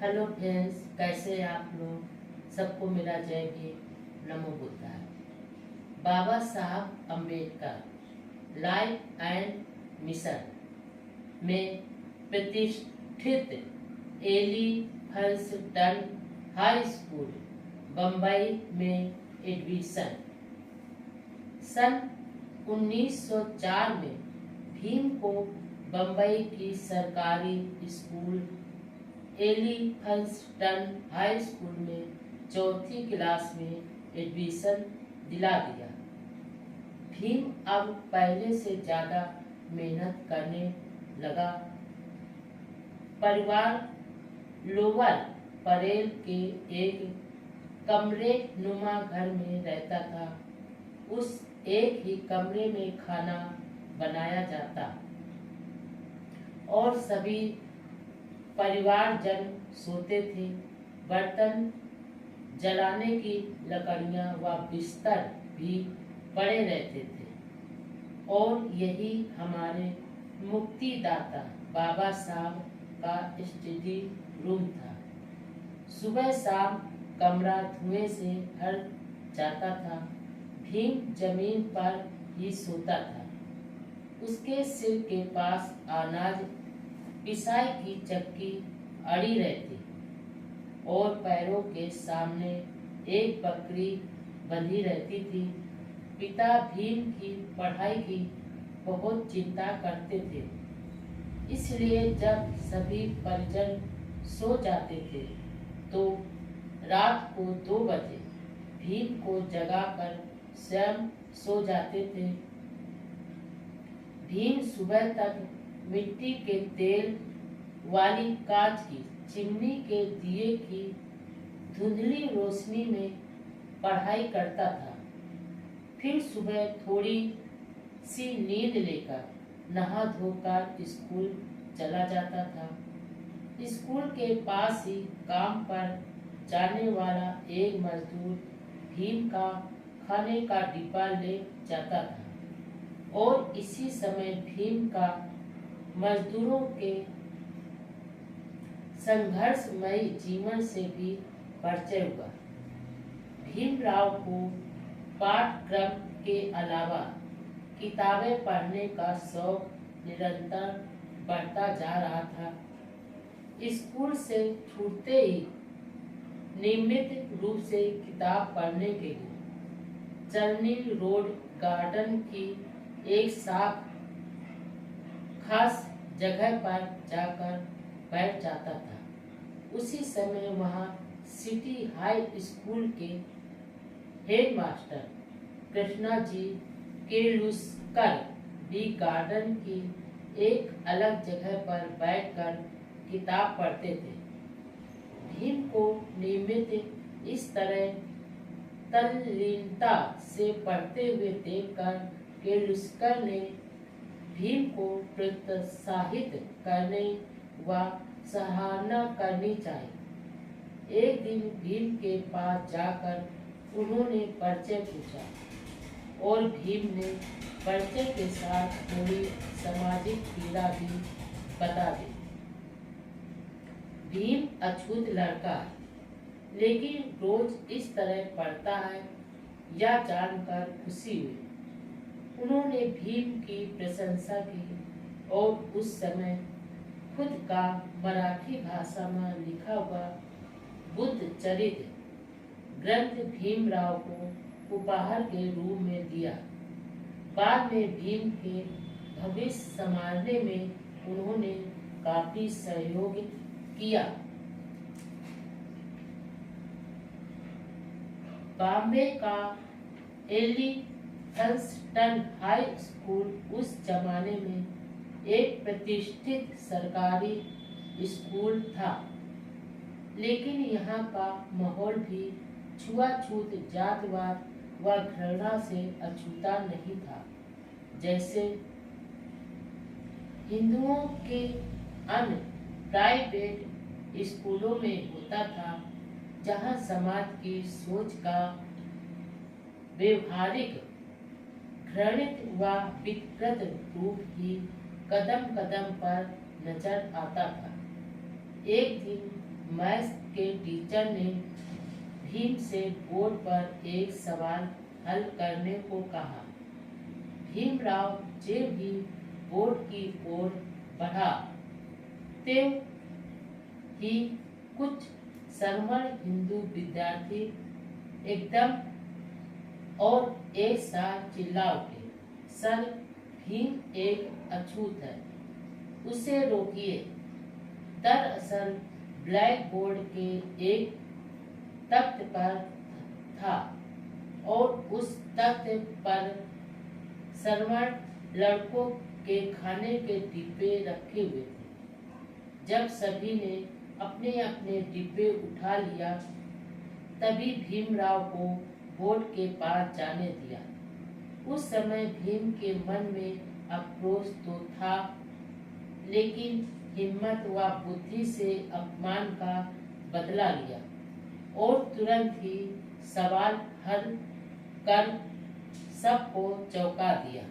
Hello friends, कैसे हैं आप लोग। सबको मेरा जय भीम, नमो बुद्धाय। बाबा Saheb Ambedkar life and mission में प्रतिष्ठित एलिफिंस्टन हाई स्कूल बम्बई में एडमिशन। सन 1904 में भीम को बम्बई की सरकारी स्कूल एलिफिंस्टन हाई स्कूल में चौथी क्लास में एडमिशन दिला दिया। भीम अब पहले से ज़्यादा मेहनत करने लगा। परिवार लोअर परेल के एक कमरे नुमा घर में रहता था। उस एक ही कमरे में खाना बनाया जाता और सभी परिवारजन सोते थे। बर्तन जलाने की लकड़ियां व बिस्तर भी पड़े रहते थे और यही हमारे मुक्तिदाता बाबा साहब का स्टडी रूम था। सुबह शाम कमरा धुएं से भर जाता था। भीम जमीन पर ही सोता था। उसके सिर के पास अनाज पिसाई की चक्की अड़ी रहती और पैरों के सामने एक बकरी बंधी रहती थी। पिता भीम की पढ़ाई की बहुत चिंता करते थे, इसलिए जब सभी परिजन सो जाते थे तो रात को 2 बजे भीम को जगाकर स्वयं सो जाते थे। भीम सुबह तक मिट्टी के तेल वाली कांच की चिमनी के दिए की धुंधली रोशनी में पढ़ाई करता था। फिर सुबह थोड़ी सी नींद लेकर नहा धोकर स्कूल चला जाता था। स्कूल के पास ही काम पर जाने वाला एक मजदूर भीम का खाने का डिब्बा ले जाता था और इसी समय भीम का मजदूरों के संघर्षमय जीवन से भी परिचय हुआ। भीमराव को पाठ्यक्रम के अलावा किताबें पढ़ने का शौक निरंतर बढ़ता जा रहा था। स्कूल से छूटते ही नियमित रूप से किताब पढ़ने के लिए चर्नी रोड गार्डन की एक खास जगह पर जाकर बैठ जाता था। उसी समय वहाँ सिटी हाई स्कूल के हेडमास्टर कृष्णा जी केलुस्कर भी गार्डन की एक अलग जगह पर बैठकर किताब पढ़ते थे। भीम को नियमित इस तरह तल्लीनता से पढ़ते हुए देखकर केलुस्कर ने भीम को प्रोत्साहित करने व सराहना करनी चाहिए। एक दिन भीम के पास जाकर उन्होंने परिचय पूछा और भीम ने परिचय के साथ थोड़ी सामाजिक पीड़ा भी बता दी। भीम अछूत लड़का है, लेकिन रोज इस तरह पढ़ता है, यह जानकर खुशी हुई। उन्होंने भीम की प्रशंसा की और उस समय खुद का मराठी भाषा में लिखा हुआ बुद्ध चरित्र ग्रंथ भीमराव को उपहार के रूप में दिया। बाद में भीम के भविष्य संभालने में उन्होंने काफी सहयोग किया। बॉम्बे का एलिफिंस्टन हाई स्कूल उस जमाने में एक प्रतिष्ठित सरकारी स्कूल था, लेकिन यहाँ का माहौल भी छुआछूत, जातिवाद व घृणा से अछूता नहीं था, जैसे हिंदुओं के अन्य प्राइवेट स्कूलों में होता था, जहाँ समाज की सोच का व्यवहारिक घृणित व विकृत रूप ही कदम कदम पर नजर आता था। एक दिन मैथ्स के टीचर ने भीम से बोर्ड पर एक सवाल हल करने को कहा। भीमराव जे भी बोर्ड की ओर बढ़ा ते ही कुछ सरमण हिंदू विद्यार्थी एकदम और एक साथ चिल्ला उठे, सर भीम एक अछूत है, उसे रोकिए। दरअसल ब्लैक बोर्ड के एक तख्त पर था और उस तख्त पर सरमण लड़कों के खाने के डिब्बे रखे हुए थे। जब सभी ने अपने अपने डिब्बे उठा लिया तभी भीमराव को बोर्ड के पास जाने दिया। उस समय भीम के मन में आक्रोश तो था, लेकिन हिम्मत व बुद्धि से अपमान का बदला लिया और तुरंत ही सवाल हल कर सबको चौंका दिया।